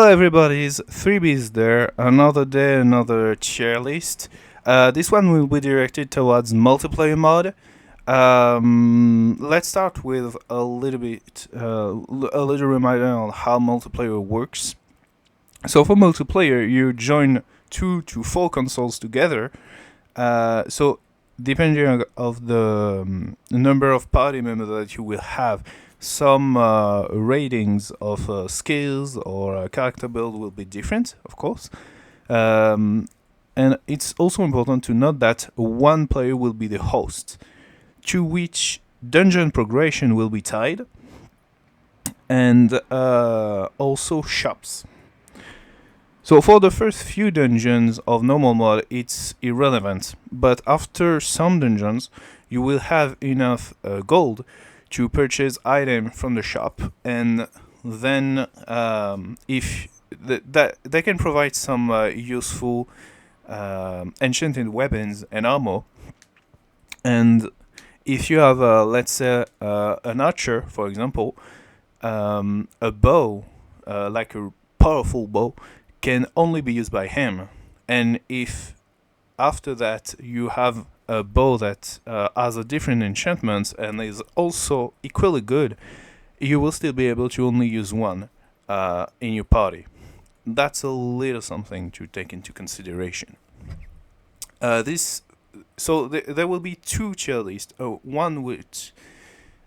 everybody's 3Bs there. Another day, another tier list. This one will be directed towards multiplayer mode. Let's start with a little reminder on how multiplayer works. So for multiplayer, you join 2 to 4 consoles together. So depending of the number of party members that you will have, some ratings of skills or character build will be different, of course. And it's also important to note that one player will be the host, to which dungeon progression will be tied, and also shops. So for the first few dungeons of normal mode, it's irrelevant, but after some dungeons, you will have enough gold to purchase item from the shop, and then if that they can provide some useful enchanted weapons and armor. And if you have, let's say, an archer, for example, a bow, like a powerful bow, can only be used by him. And if after that you have a bow that has a different enchantment and is also equally good, you will still be able to only use one in your party. That's a little something to take into consideration. There will be 2 tier lists. One which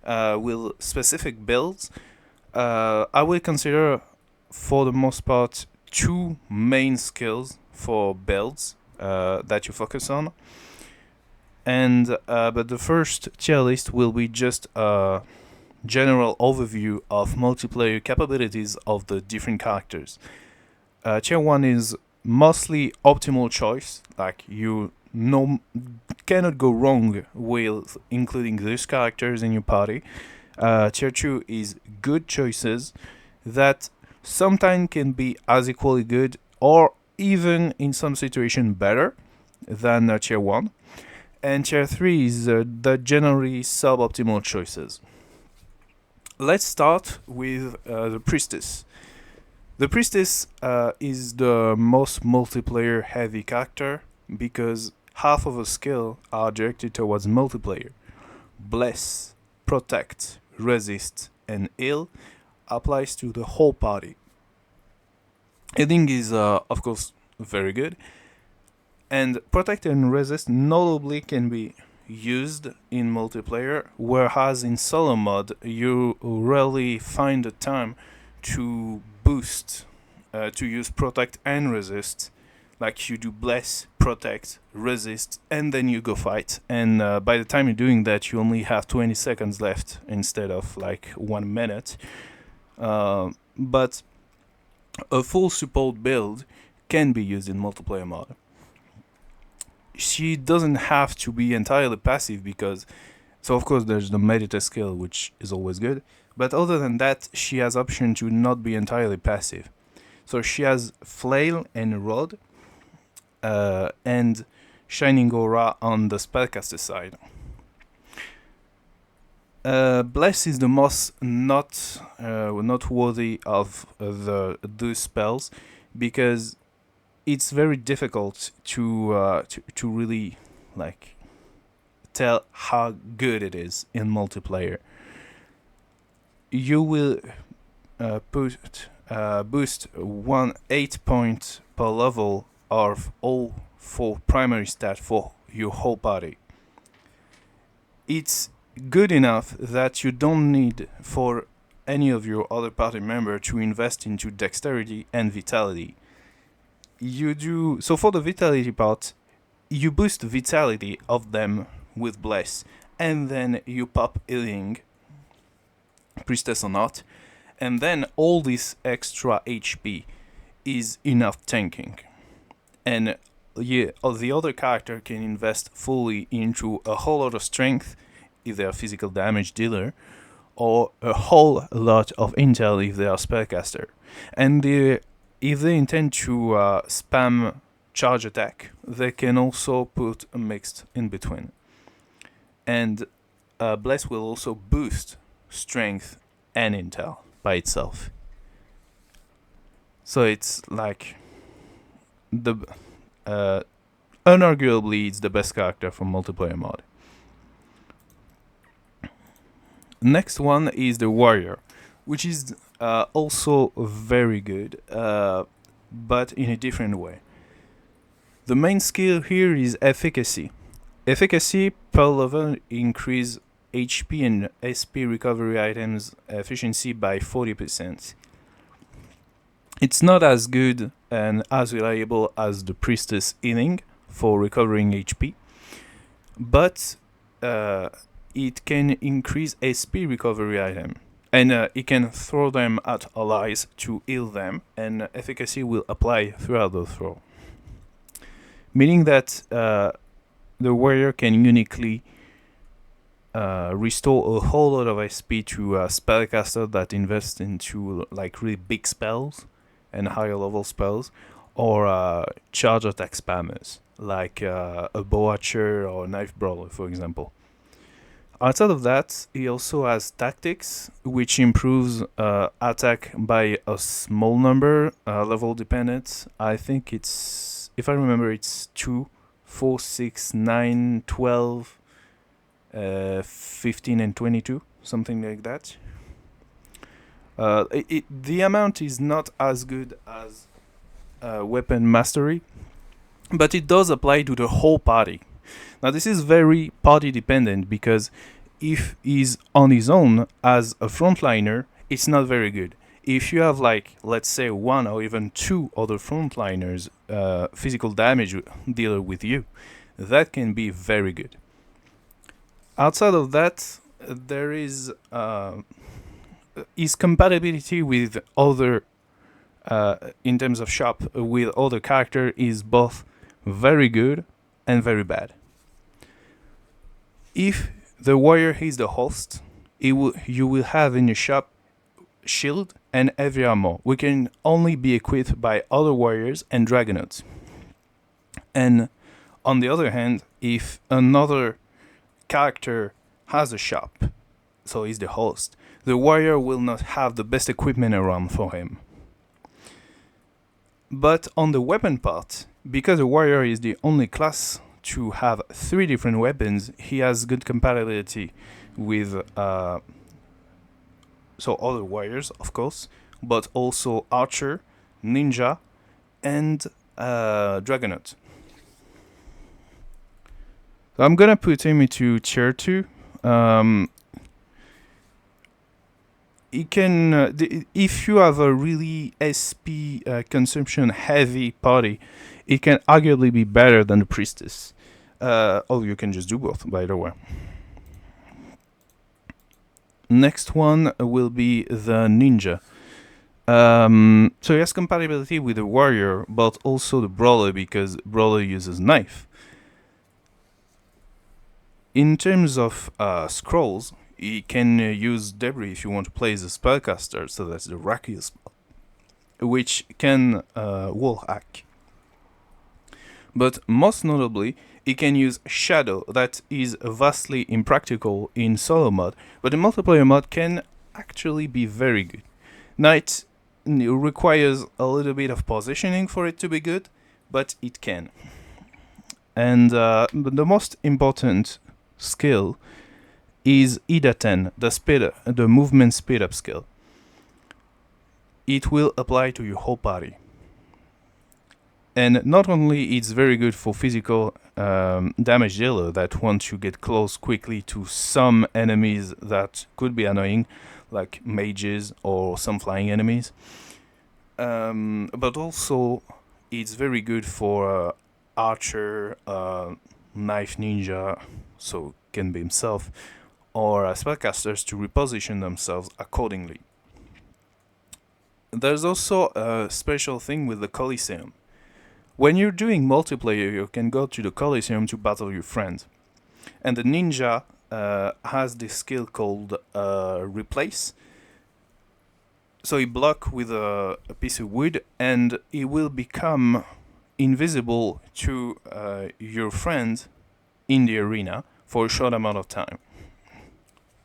will specific builds. I will consider, for the most part, 2 main skills for builds that you focus on. And but the first tier list will be just a general overview of multiplayer capabilities of the different characters. Tier 1 is mostly optimal choice, like you cannot go wrong with including these characters in your party. Tier 2 is good choices that sometimes can be as equally good or even in some situation better than Tier 1. And Tier 3 is the generally suboptimal choices. Let's start with the Priestess. The Priestess is the most multiplayer heavy character because half of her skill are directed towards multiplayer. Bless, Protect, Resist, and Heal applies to the whole party. Healing is, of course, very good. And Protect and Resist notably can be used in multiplayer, whereas in solo mode you rarely find the time to boost, to use Protect and Resist. Like you do Bless, Protect, Resist, and then you go fight. And by the time you're doing that, you only have 20 seconds left instead of like 1 minute. But a full support build can be used in multiplayer mode. She doesn't have to be entirely passive because, so of course there's the Medita skill, which is always good, but other than that she has option to not be entirely passive. So she has Flail and Rod, and Shining Aura on the spellcaster side. Bless is the most not worthy of those spells because it's very difficult to really like tell how good it is in multiplayer. You will boost 8 points per level of all 4 primary stats for your whole party. It's good enough that you don't need for any of your other party member to invest into dexterity and vitality. You do so for the vitality part, you boost vitality of them with Bless, and then you pop healing, Priestess or not, and then all this extra HP is enough tanking. And yeah, the other character can invest fully into a whole lot of strength if they are physical damage dealer, or a whole lot of intel if they are spellcaster. And if they intend to spam charge attack, they can also put a mixed in between. And Bless will also boost strength and intel by itself. So it's like the uh, unarguably it's the best character from multiplayer mode. Next one is the warrior, which is also very good, but in a different way. The main skill here is efficacy. Efficacy per level increase HP and SP recovery items efficiency by 40%. It's not as good and as reliable as the priestess healing for recovering HP, but it can increase SP recovery item, and it can throw them at allies to heal them, and efficacy will apply throughout the throw, meaning that the warrior can uniquely restore a whole lot of SP to a spellcaster that invests into like really big spells and higher level spells, or charge attack spammers like a bow archer or knife brawler, for example. Outside of that, he also has tactics, which improves attack by a small number, level dependent. I think it's, if I remember, it's 2, 4, 6, 9, 12, 15, and 22, something like that. The amount is not as good as weapon mastery, but it does apply to the whole party. Now, this is very party dependent because if he's on his own as a frontliner, it's not very good. If you have, like, let's say, one or even two other frontliners, physical damage dealer with you, that can be very good. Outside of that, there is his compatibility with other, in terms of shop, with other character is both very good and very bad. If the warrior is the host, you will have in your shop shield and heavy armor. We can only be equipped by other warriors and dragonauts. And on the other hand, if another character has a shop, so he's the host, the warrior will not have the best equipment around for him. But on the weapon part, because the warrior is the only class to have 3 different weapons, he has good compatibility with so other warriors, of course, but also archer, ninja, and dragonaut. So I'm gonna put him into tier 2. He can, if you have a really SP consumption heavy party, it can arguably be better than the priestess. Or you can just do both, by the way. Next one will be the ninja. So he has compatibility with the warrior, but also the brawler, because brawler uses knife. In terms of scrolls, you can use debris if you want to play as a spellcaster, so that's the rakiya spell, which can wall hack. But most notably, it can use shadow, that is vastly impractical in solo mode, but in multiplayer mode can actually be very good. Now it requires a little bit of positioning for it to be good, but it can. And the most important skill is Ida 10, the movement speed up skill. It will apply to your whole party. And not only it's very good for physical damage dealer that want to get close quickly to some enemies that could be annoying, like mages or some flying enemies, but also it's very good for archer, knife ninja, so can be himself, or spellcasters to reposition themselves accordingly. There's also a special thing with the Coliseum. When you're doing multiplayer, you can go to the Coliseum to battle your friends. And the ninja has this skill called Replace. So he block with a piece of wood, and he will become invisible to your friend in the arena for a short amount of time.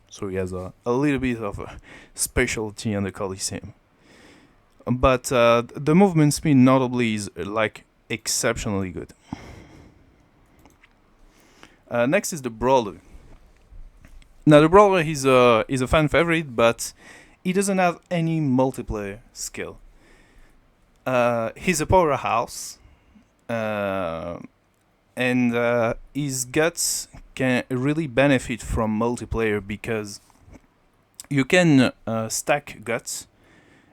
So he has a little bit of a specialty on the Coliseum. but the movement speed notably is like exceptionally good. Next is the brawler. Now the brawler is a fan favorite, but he doesn't have any multiplayer skill. He's a powerhouse, uh, and his guts can really benefit from multiplayer because you can stack guts,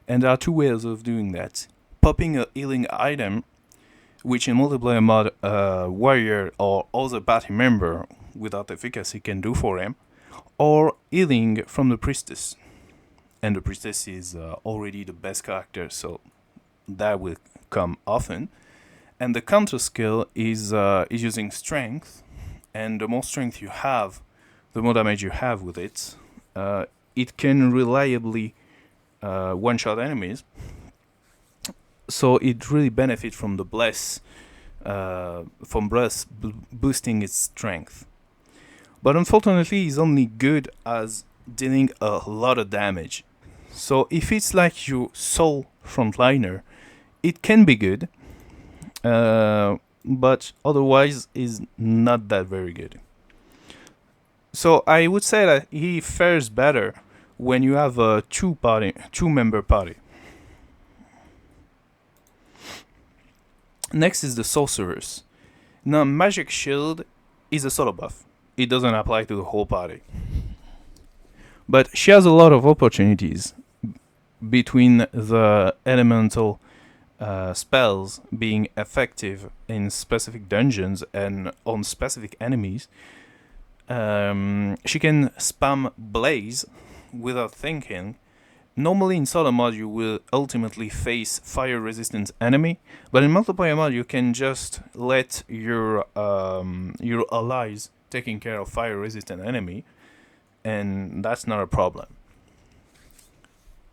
and there are two ways of doing that. Popping a healing item, which in multiplayer mode, warrior or other party member without efficacy can do for him, or healing from the priestess. And the priestess is already the best character, so that will come often. And the counter skill is using strength, and the more strength you have, the more damage you have with it. It can reliably one-shot enemies, so it really benefits from the bless, boosting its strength. But unfortunately, it's only good as dealing a lot of damage. So if it's like your sole frontliner, it can be good, but otherwise is not that very good. So I would say that he fares better when you have a two member party. Next is the sorceress. Now magic shield is a solo buff. It doesn't apply to the whole party, but she has a lot of opportunities between the elemental spells being effective in specific dungeons and on specific enemies. She can spam blaze without thinking. Normally in solo mode you will ultimately face fire resistant enemy, but in multiplayer mode you can just let your allies taking care of fire resistant enemy, and that's not a problem.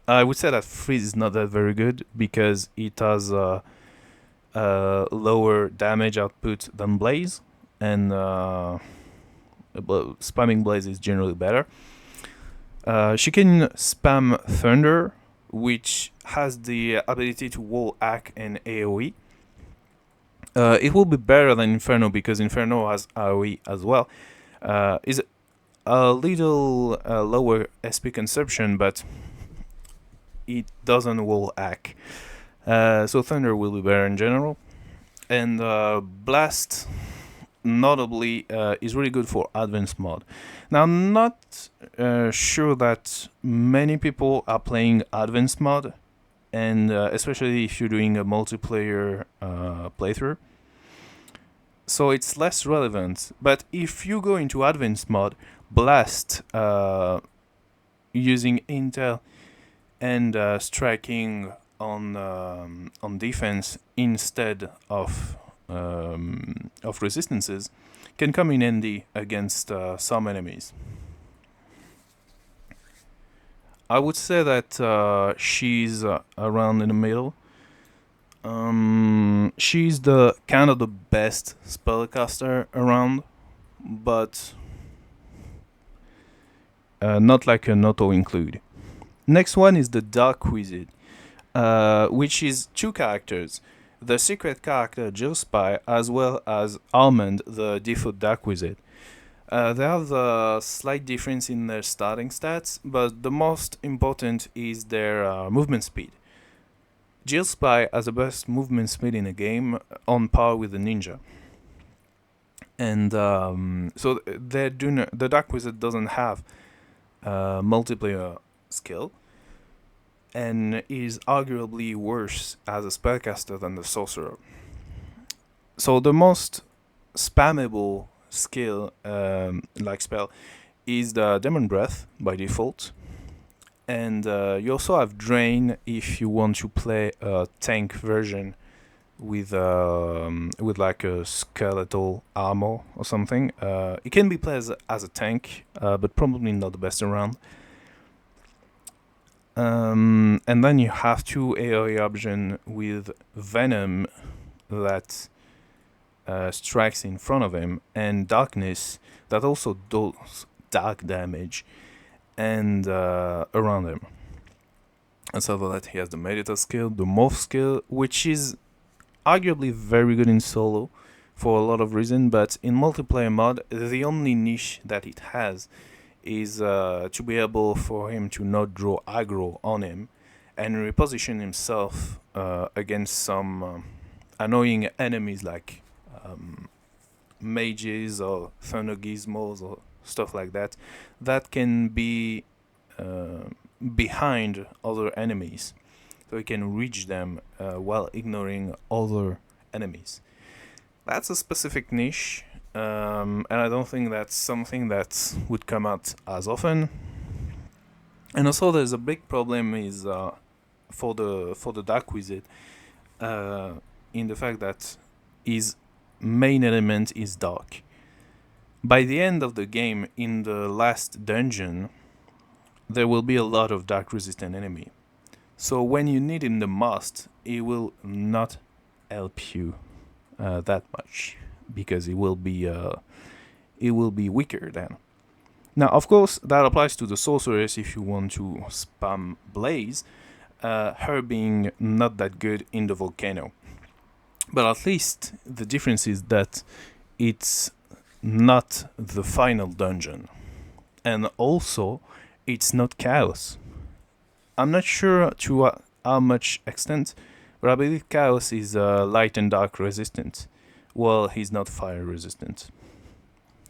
I would say that freeze is not that very good because it has a lower damage output than blaze, and spamming blaze is generally better. She can spam thunder, which has the ability to wall hack and AoE. It will be better than Inferno because Inferno has AoE as well. Is a little lower SP consumption, but it doesn't wall hack. So Thunder will be better in general. And Blast, notably, is really good for advanced mode. Now, I'm not sure that many people are playing advanced mode, and especially if you're doing a multiplayer playthrough. So it's less relevant. But if you go into advanced mode, Blast, using intel and striking on defense instead of resistances, can come in handy against some enemies. I would say that she's around in the middle. She's the kind of the best spellcaster around, but not like an auto include. Next one is the Dark Wizard, which is two characters: the secret character Jill Spy, as well as Almond, the default Dark Wizard. They have a slight difference in their starting stats, but the most important is their movement speed. Jill Spy has the best movement speed in the game, on par with the ninja. And so the Dark Wizard doesn't have multiplayer skill, and is arguably worse as a spellcaster than the sorcerer. So the most spammable skill, like spell, is the Demon Breath by default. And you also have Drain if you want to play a tank version with like a skeletal armor or something. It can be played as a tank, but probably not the best around. And then you have two AoE options with Venom that strikes in front of him, and Darkness that also does dark damage and around him. And so that he has the Medita skill, the Morph skill, which is arguably very good in solo for a lot of reasons, but in multiplayer mode, the only niche that it has is to be able for him to not draw aggro on him and reposition himself against some annoying enemies like mages or thunder gizmos or stuff like that that can be uh, behind other enemies, so he can reach them while ignoring other enemies. That's a specific niche, and I don't think that's something that would come out as often. And also, there's a big problem is for the Dark Wizard uh, in the fact that his main element is dark. By the end of the game, in the last dungeon, there will be a lot of dark resistant enemy. So when you need him the most, he will not help you that much because it will be weaker then. Now, of course, that applies to the sorceress if you want to spam Blaze, her being not that good in the volcano. But at least the difference is that it's not the final dungeon. And also, it's not chaos. I'm not sure to how much extent, but I believe chaos is light and dark resistant. Well, he's not fire resistant,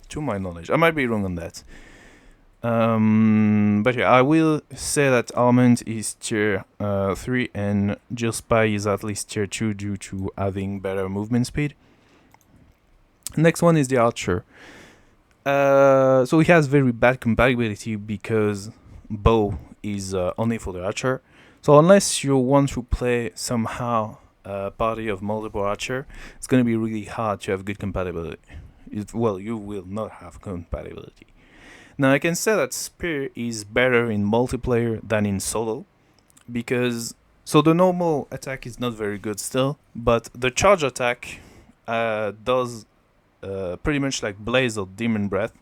to my knowledge. I might be wrong on that. But yeah, I will say that Almond is tier 3 and Jill Spy is at least tier 2 due to having better movement speed. Next one is the Archer. So he has very bad compatibility because Bow is only for the Archer. So unless you want to play somehow a party of multiple Archer, it's going to be really hard to have good compatibility. Well, you will not have compatibility. Now I can say that Spear is better in multiplayer than in solo, because so the normal attack is not very good still, but the charge attack does pretty much like Blaze or Demon Breath.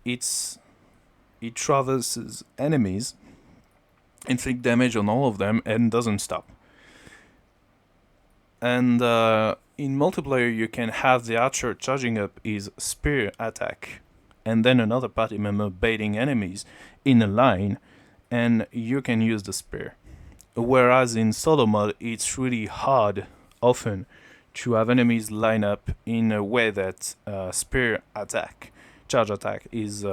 It traverses enemies, inflict damage on all of them, and doesn't stop. And in multiplayer, you can have the archer charging up his spear attack, and then another party member baiting enemies in a line, and you can use the spear. Whereas in solo mode, it's really hard often to have enemies line up in a way that spear attack, charge attack, is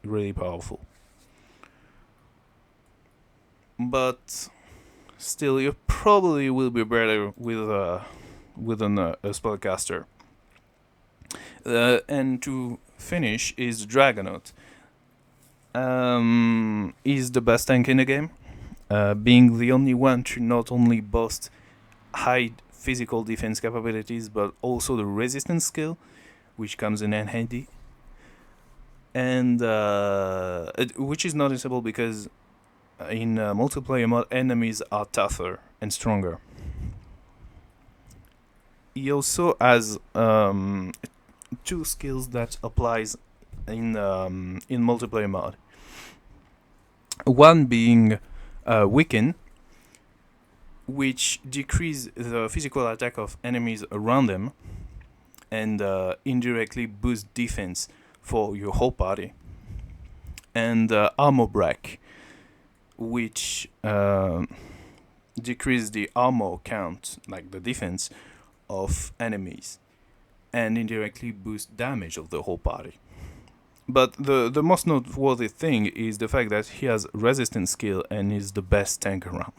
really powerful. But still, you probably will be better with a spellcaster. And to finish is Dragonaut. Is the best tank in the game, being the only one to not only boast high physical defense capabilities but also the resistance skill, which comes in handy. And which is noticeable because in multiplayer mode, enemies are tougher and stronger. He also has two skills that applies in multiplayer mode. One being Weaken, which decrease the physical attack of enemies around them and indirectly boost defense for your whole party. And Armor Break, which decrease the armor count, like the defense of enemies, and indirectly boost damage of the whole party. But the most noteworthy thing is the fact that he has resistance skill and is the best tank around.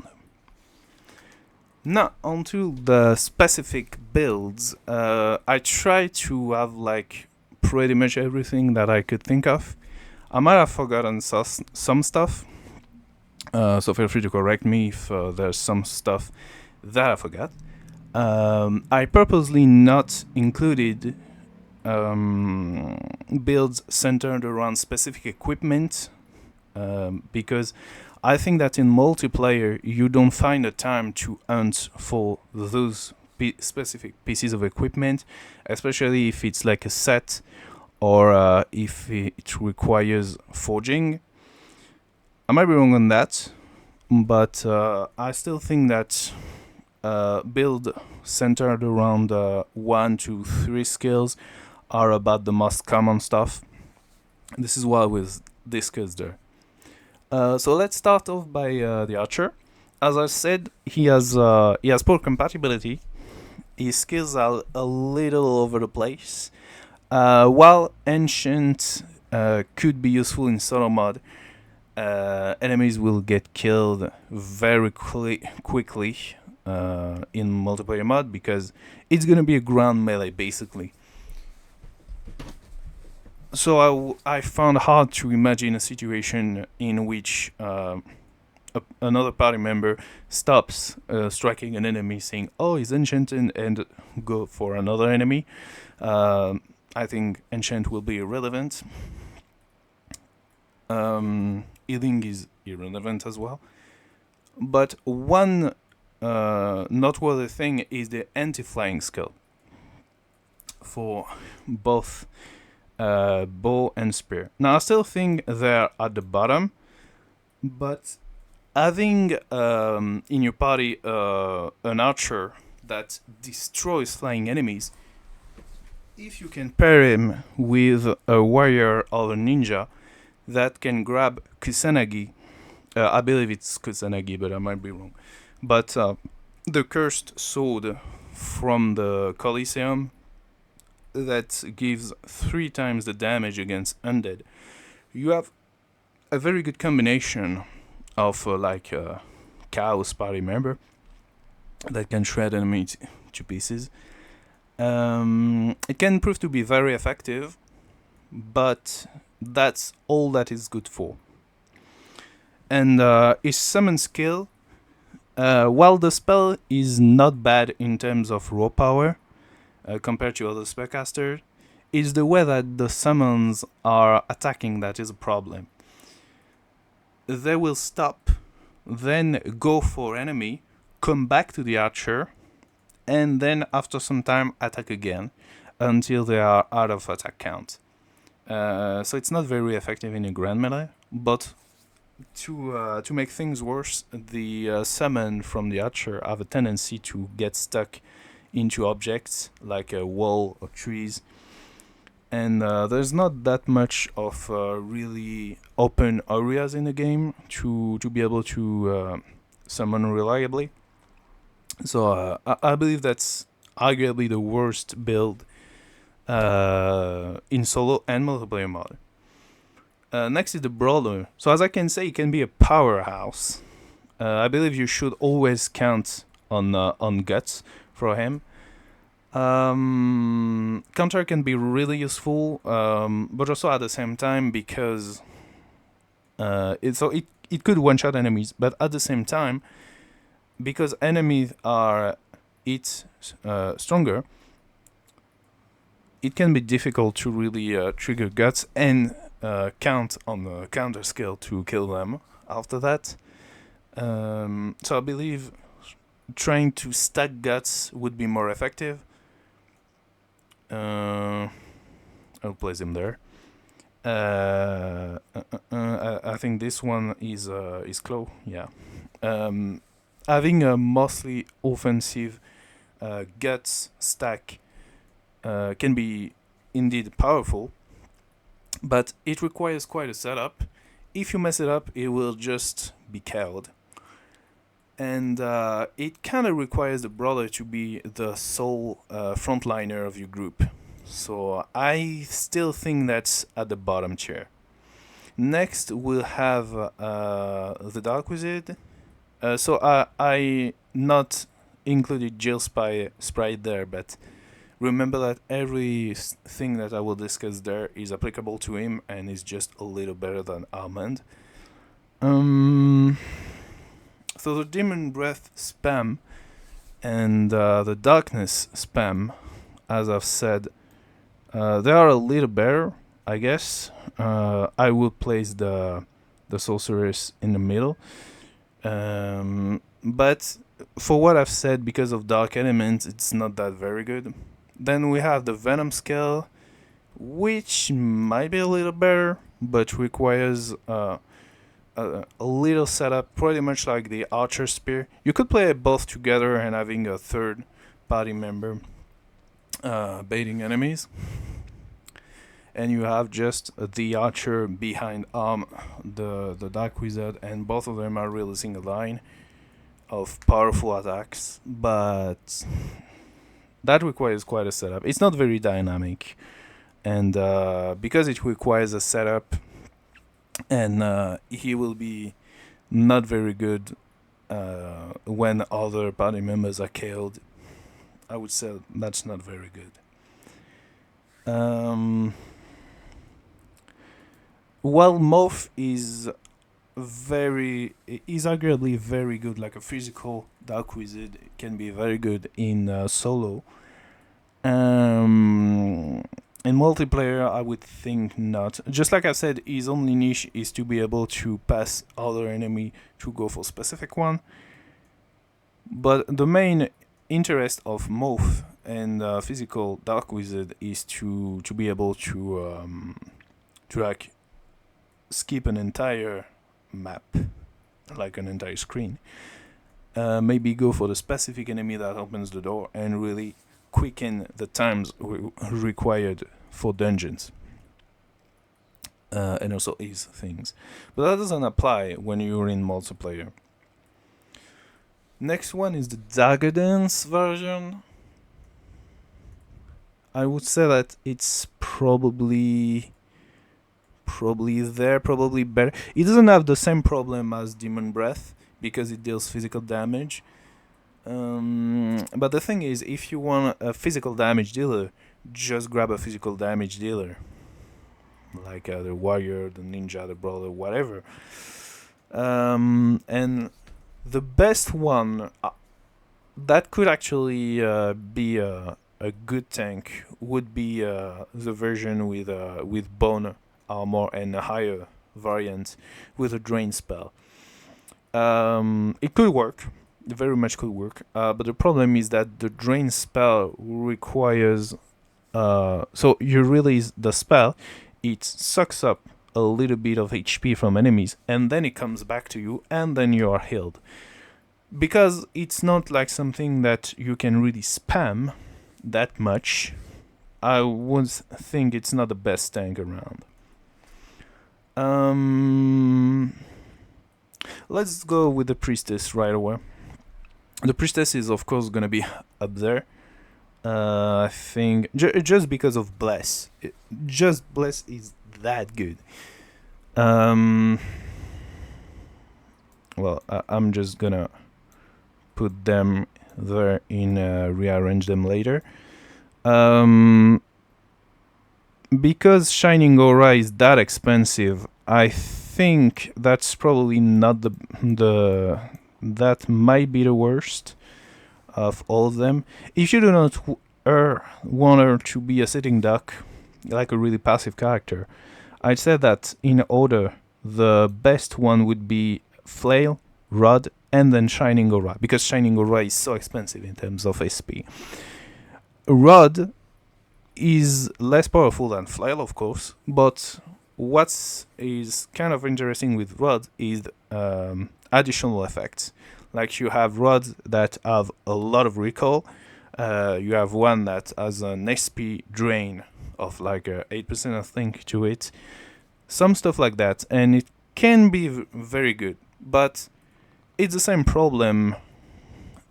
Now, onto the specific builds. I try to have like pretty much everything that I could think of. I might have forgotten some stuff, so feel free to correct me if there's some stuff that I forgot. I purposely not included builds centered around specific equipment because I think that in multiplayer you don't find the time to hunt for those specific pieces of equipment, especially if it's like a set or if it requires forging. I might be wrong on that. but I still think that build centered around 1 to 3 skills are about the most common stuff. This is what was discussed there. So let's start off by the archer. As I said, he has poor compatibility. His skills are a little all over the place. While ancient could be useful in solo mode, enemies will get killed very quickly in multiplayer mode because it's gonna be a ground melee basically. So I found hard to imagine a situation in which another party member stops striking an enemy, saying, "Oh, he's enchanted," and go for another enemy. I think enchant will be irrelevant. Healing is irrelevant as well. But one noteworthy thing is the anti-flying skill for both bow and spear. Now I still think they're at the bottom, but having in your party an archer that destroys flying enemies, if you can pair him with a warrior or a ninja that can grab Kusanagi, I believe it's Kusanagi, but I might be wrong. But the cursed sword from the Colosseum that gives 3 times the damage against undead. You have a very good combination of like a chaos party member that can shred enemies to pieces. It can prove to be very effective, but that's all that is good for. And his summon skill, while the spell is not bad in terms of raw power compared to other spellcasters, it's the way that the summons are attacking that is a problem. They will stop, then go for enemy, come back to the archer, and then after some time attack again until they are out of attack count. So it's not very effective in a grand melee, but to make things worse, the summon from the archer have a tendency to get stuck into objects like a wall or trees, and there's not that much of really open areas in the game to be able to summon reliably. So I believe that's arguably the worst build in solo and multiplayer mode. Next is the brawler. So as I can say, it can be a powerhouse. I believe you should always count on guts for him. Counter can be really useful, but also at the same time because it could one shot enemies, but at the same time because enemies are stronger, it can be difficult to really trigger guts and count on the counter skill to kill them after that. So I believe trying to stack guts would be more effective. I'll place him there. I think this one is Claw. Yeah. Having a mostly offensive guts stack can be indeed powerful, but it requires quite a setup. If you mess it up, it will just be killed. And it kind of requires the brawler to be the sole frontliner of your group. So I still think that's at the bottom tier. Next, we'll have the Dark Wizard. So I not included Jill Sprite there, but remember that everything that I will discuss there is applicable to him and is just a little better than Armand. So the Demon Breath spam and the Darkness spam, as I've said, they are a little better, I guess. I would place the Sorceress in the middle. But for what I've said, because of Dark Elements, it's not that very good. Then we have the Venom skill, which might be a little better, but requires a little setup, pretty much like the archer spear. You could play both together and having a third party member baiting enemies. And you have just the archer behind the Dark Wizard, and both of them are releasing a line of powerful attacks, but that requires quite a setup. It's not very dynamic, and because it requires a setup, and he will be not very good when other party members are killed. I would say that's not very good. While Moth is arguably very good, like a physical Dark Wizard can be very good in solo. In multiplayer, I would think not. Just like I said, his only niche is to be able to pass other enemy to go for specific one. But the main interest of Moth and physical Dark Wizard is to be able to like skip an entire map, like an entire screen. Maybe go for the specific enemy that opens the door and really quicken the times required for dungeons. And also ease things. But that doesn't apply when you're in multiplayer. Next one is the Dagger Dance version. I would say that it's probably better. It doesn't have the same problem as Demon Breath because it deals physical damage. But the thing is, if you want a physical damage dealer, just grab a physical damage dealer, like the warrior, the ninja, the brawler, whatever. And the best one that could actually be a good tank would be the version with bone armor and a higher variant with a drain spell. It could work, very much could work, but the problem is that the drain spell requires so you release the spell, it sucks up a little bit of HP from enemies, and then it comes back to you, and then you are healed. Because it's not like something that you can really spam that much, I would think it's not the best tank around. Let's go with the Priestess right away. The Priestess is of course gonna be up there. I think just because of Bless. Just Bless is that good. Well, I'm just gonna put them there in rearrange them later. Because Shining Aura is that expensive, I think that's probably not the that might be the worst of all of them. If you do not want her to be a sitting duck, like a really passive character, I'd say that in order, the best one would be Flail, Rod, and then Shining Aura, because Shining Aura is so expensive in terms of SP. Rod is less powerful than Flail, of course, but what is kind of interesting with Rod is additional effects. Like you have rods that have a lot of recall. You have one that has an SP drain of like 8%, I think, to it. Some stuff like that, and it can be very good, but it's the same problem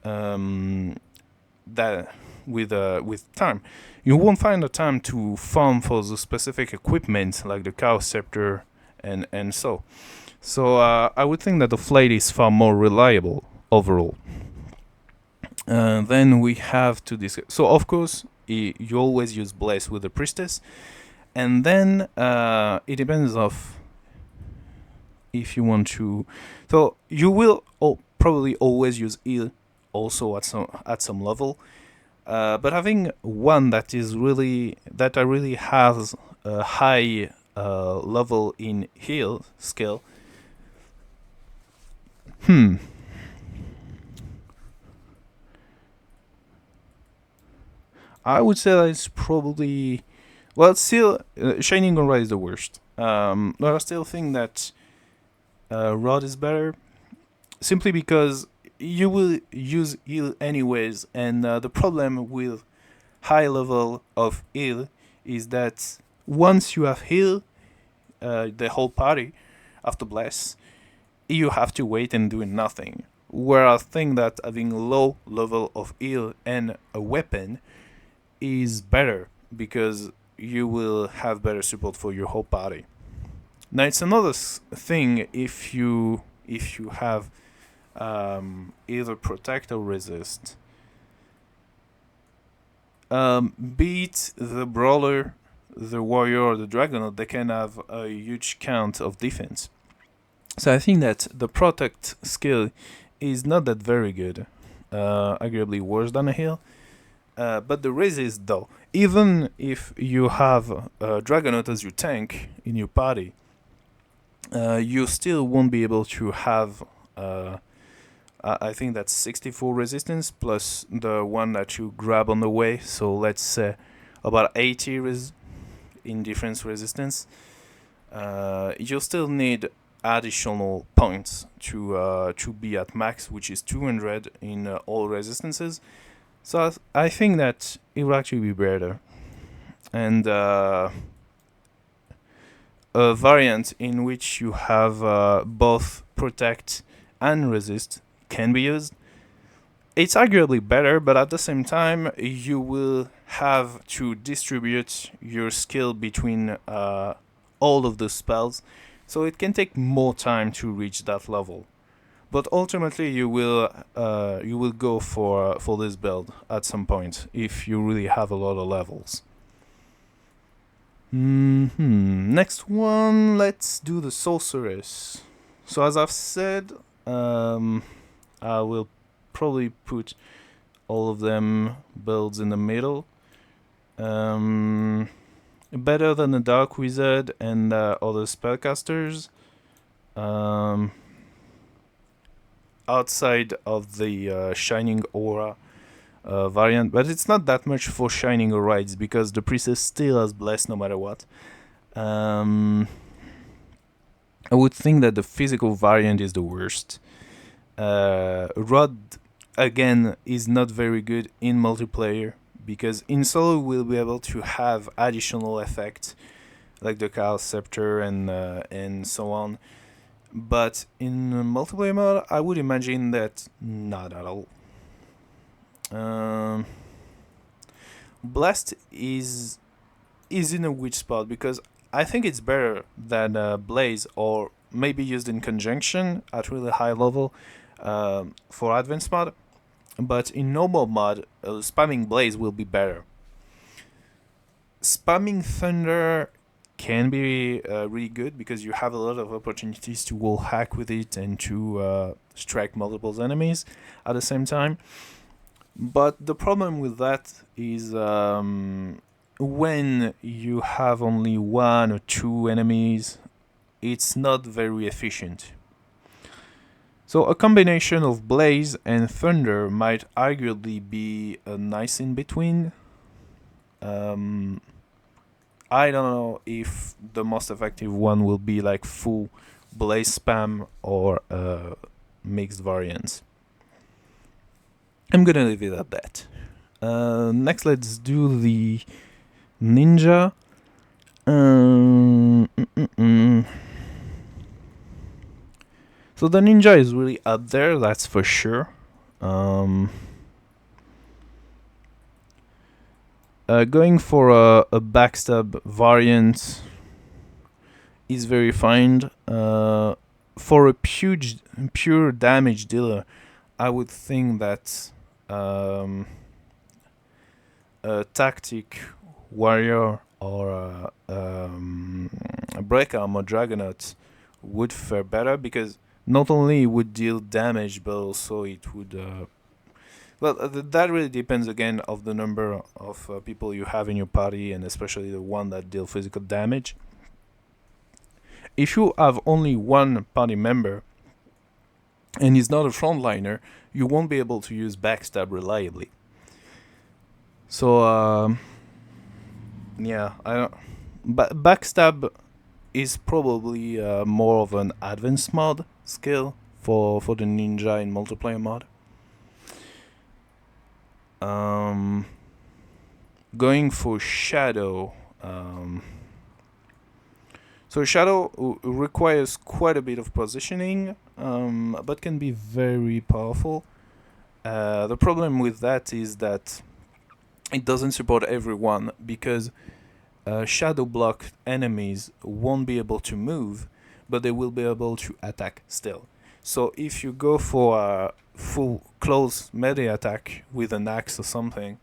that with time. You won't find the time to farm for the specific equipment like the Cow Scepter and so. So I would think that the Flayed is far more reliable overall. Then we have to discuss. So of course you always use Bless with the Priestess, and then it depends of if you want to. So you will probably always use heal also at some level. But having one that really has a high level in heal skill. I would say that it's probably still Shining Aura is the worst. But I still think that Rod is better, simply because you will use heal anyways, and the problem with high level of heal is that once you have heal the whole party after bless, you have to wait and do nothing. Where I think that having low level of heal and a weapon is better because you will have better support for your whole party. Now it's another thing if you have either protect or resist. Be it the brawler, the warrior, or the dragonaut, they can have a huge count of defense. So I think that the protect skill is not that very good, arguably worse than a heal. But the resist, though, even if you have Dragonaut as your tank in your party, you still won't be able to have. I think that's 64 resistance plus the one that you grab on the way. So let's say about 80 in difference resistance. You still need additional points to be at max, which is 200 in all resistances. So I think that it will actually be better. And a variant in which you have both protect and resist can be used. It's arguably better, but at the same time, you will have to distribute your skill between all of the spells, so it can take more time to reach that level. But ultimately, you will go for this build at some point if you really have a lot of levels. Next one, let's do the sorceress. So as I've said, I will probably put all of them builds in the middle. Better than the Dark Wizard and other spellcasters. Outside of the Shining Aura variant, but it's not that much for Shining Aura. It's because the priestess still has Bless no matter what. I would think that the physical variant is the worst. Rod, again, is not very good in multiplayer because in solo we'll be able to have additional effects like the Chaos Scepter and so on. But in multiplayer mode, I would imagine that not at all. Blast is in a weak spot because I think it's better than Blaze, or maybe used in conjunction at really high level for advanced mod. But in normal mod, spamming Blaze will be better. Spamming Thunder can be really good because you have a lot of opportunities to wall hack with it and to strike multiple enemies at the same time. But the problem with that is when you have only one or two enemies, it's not very efficient. So a combination of Blaze and Thunder might arguably be a nice in between. I don't know if the most effective one will be like full Blaze spam or mixed variants. I'm gonna leave it at that. Next, let's do the ninja. So the ninja is really up there, that's for sure. Going for a backstab variant is very fine. For a pure damage dealer, I would think that a tactic warrior or a break arm or dragonaut would fare better because not only it would deal damage, but also it would. That really depends again of the number of people you have in your party, and especially the one that deal physical damage. If you have only one party member and he's not a frontliner, you won't be able to use backstab reliably. So yeah, I don't. Backstab is probably more of an advanced mod skill for the ninja in multiplayer mode. Um, Going for shadow. So shadow requires quite a bit of positioning, but can be very powerful. The problem with that is that it doesn't support everyone because shadow block enemies won't be able to move, but they will be able to attack still. So if you go for a full close melee attack with an axe or something,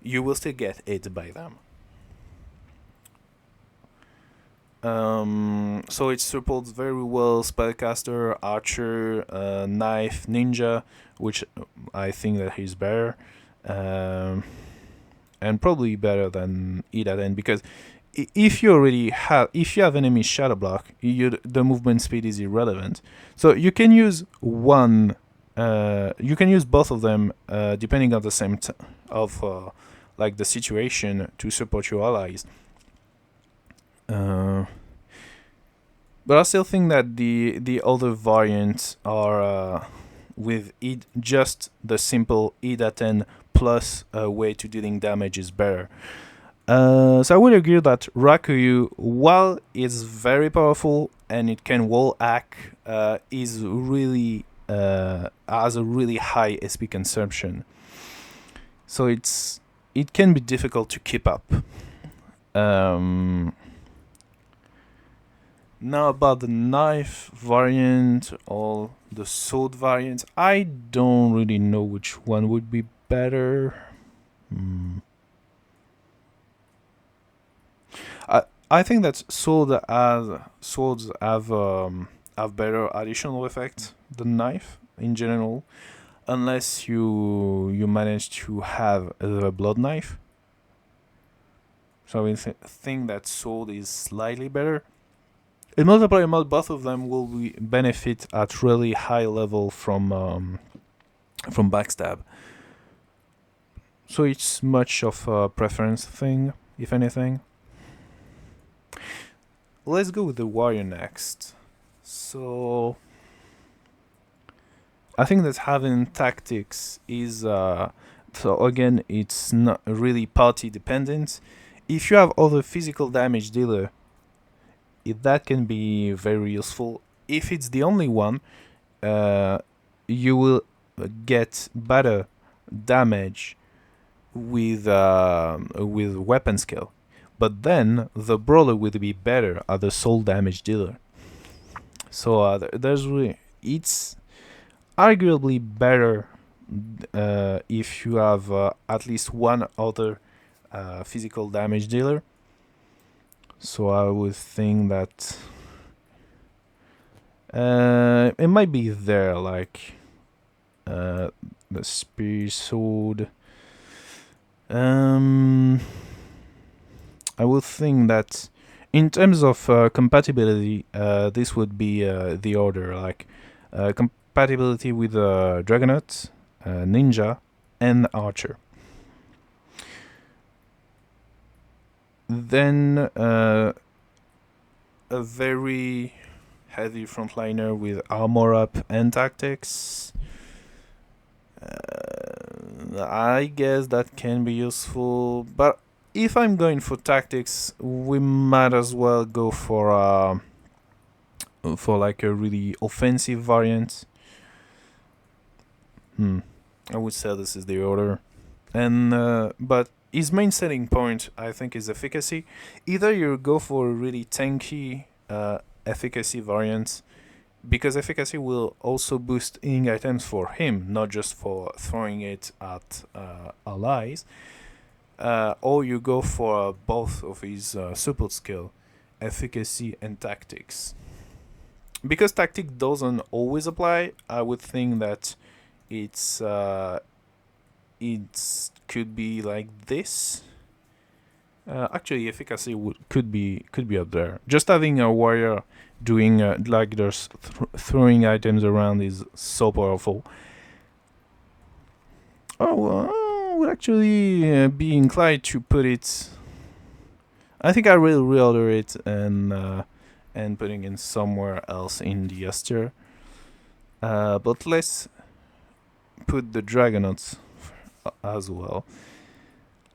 you will still get hit by them. So it supports very well spellcaster, archer, knife, ninja, which I think that he's better, and probably better than Idaten because if you have enemy shadow block, the movement speed is irrelevant. So you can use one, you can use both of them depending on the same like the situation to support your allies. But I still think that the other variants are with just the simple Idaten plus a way to dealing damage is better. So I would agree that Rakuyu, while it's very powerful and it can wall hack, is really has a really high SP consumption. So it can be difficult to keep up. Now about the knife variant or the sword variant, I don't really know which one would be better. I think that swords have better additional effects than knife in general, unless you manage to have the blood knife. So I think that sword is slightly better. In multiplayer mode, both of them will benefit at really high level from backstab. So it's much of a preference thing, if anything. Let's go with the warrior next. So I think that having tactics is so again it's not really party dependent. If you have other physical damage dealer, that can be very useful. If it's the only one, you will get better damage with weapon skill. But then the brawler will be better at the soul damage dealer. So there's really it's arguably better if you have at least one other physical damage dealer. So I would think that it might be there, like the spear sword. I would think that in terms of compatibility, this would be the order, like compatibility with Dragonaut, Ninja, and Archer. Then a very heavy frontliner with armor up and tactics. I guess that can be useful, but if I'm going for tactics, we might as well go for like a really offensive variant. I would say this is the order, and but his main selling point, I think, is efficacy. Either you go for a really tanky efficacy variant, because efficacy will also boost healing items for him, not just for throwing it at allies. Or you go for both of his support skill, efficacy and tactics. Because tactic doesn't always apply, I would think that it's could be like this. Actually, efficacy could be up there. Just having a warrior doing like there's throwing items around is so powerful. I would actually be inclined to put it. I think I will reorder it and putting in somewhere else in the Aster. But let's put the Dragonauts as well.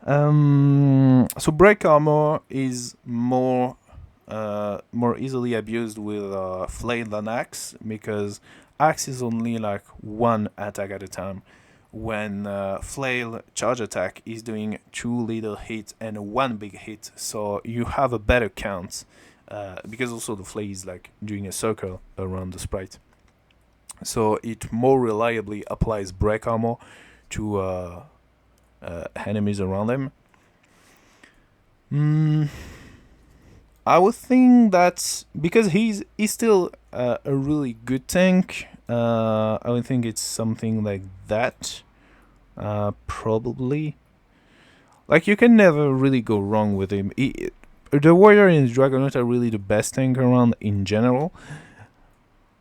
So break armor is more easily abused with flail than axe, because axe is only like one attack at a time, when flail charge attack is doing two little hits and one big hit, so you have a better count, because also the flail is like doing a circle around the sprite, so it more reliably applies break armor to enemies around them. I would think that because he's still a really good tank, I would think it's something like that. Probably. Like, you can never really go wrong with him. The warrior and the Dragonaut are really the best tank around in general.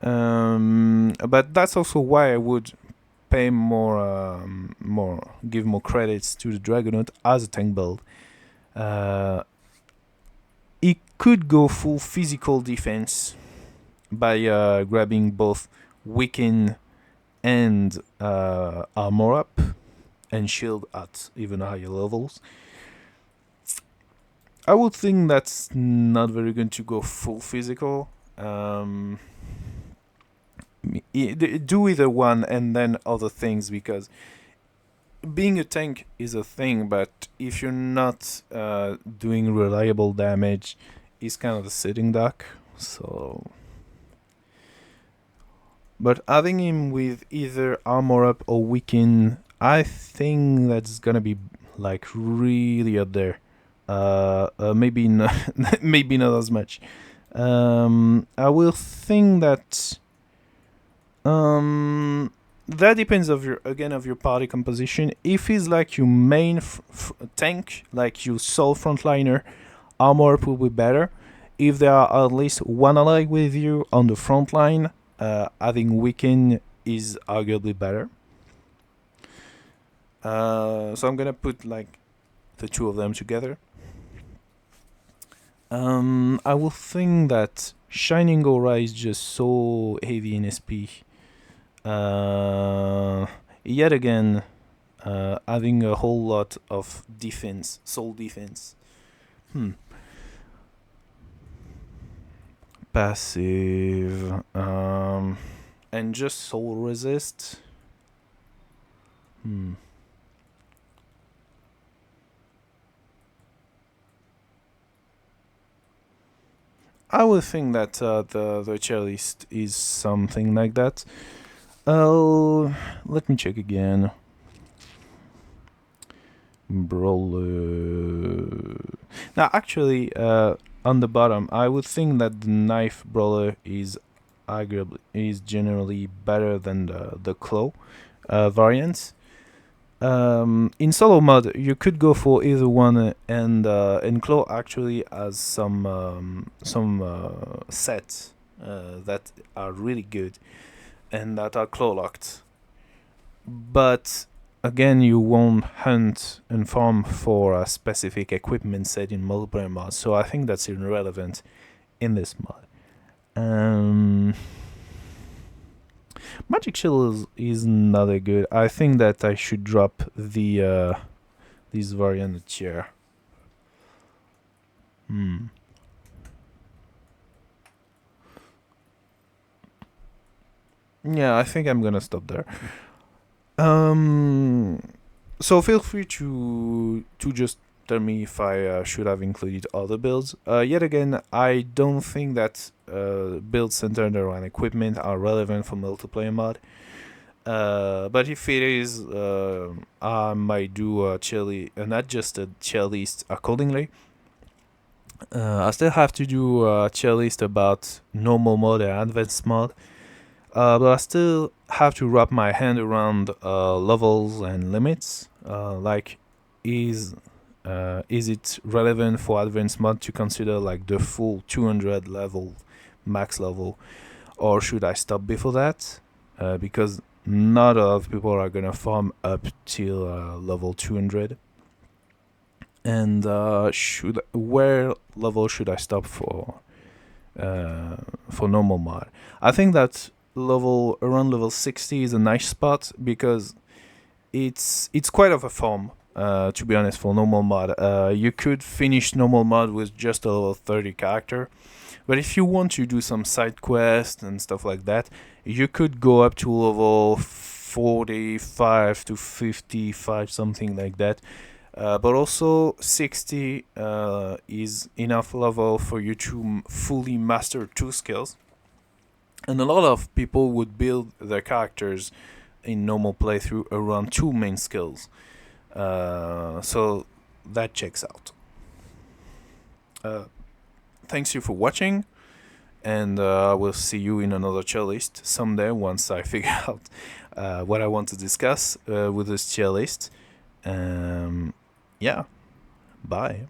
But that's also why I would pay give more credits to the Dragonaut as a tank build. He could go full physical defense by grabbing both weaken and armor up and shield at even higher levels. I would think that's not very good to go full physical. Do either one and then other things, because being a tank is a thing, but if you're not doing reliable damage, it's kind of a sitting duck. So, but having him with either armor up or weaken, I think that's gonna be like really up there. Maybe not, maybe not as much. I will think that that depends of your party composition. If he's like your main tank, like your sole frontliner, armor up will be better. If there are at least one ally with you on the front line, having weaken is arguably better. So I'm gonna put like the two of them together. I will think that Shining Aura is just so heavy in SP. Yet again, having a whole lot of defense, soul defense. Passive, and just soul resist. I would think that the tier list is something like that. Let me check again. Brawler. Now, actually, on the bottom, I would think that the knife brawler is generally better than the claw variants. In solo mode, you could go for either one, and claw actually has some sets that are really good and that are claw locked. But again, you won't hunt and farm for a specific equipment set in multiplayer mods, so I think that's irrelevant in this mod. Magic Shield is not that good. I think that I should drop the this variant tier. Yeah, I think I'm gonna stop there. So feel free to just tell me if I should have included other builds. Yet again, I don't think that builds centered around equipment are relevant for multiplayer mod. But if it is, I might do an adjusted tier list accordingly. I still have to do a tier list about normal mode and advanced mode. But I still have to wrap my hand around levels and limits. Like, is it relevant for advanced mode to consider like the full 200 level max level, or should I stop before that? Because not a lot of people are gonna farm up till level 200. And where level should I stop for? for normal mod. I think that around level 60 is a nice spot because it's quite of a form. To be honest, for normal mod, you could finish normal mod with just a level 30 character, but if you want to do some side quests and stuff like that, you could go up to level 45 to 55, something like that. But also 60 is enough level for you to fully master two skills. And a lot of people would build their characters in normal playthrough around two main skills. So that checks out. Thanks you for watching, and I will see you in another tier list someday once I figure out what I want to discuss with this tier list. Yeah, bye.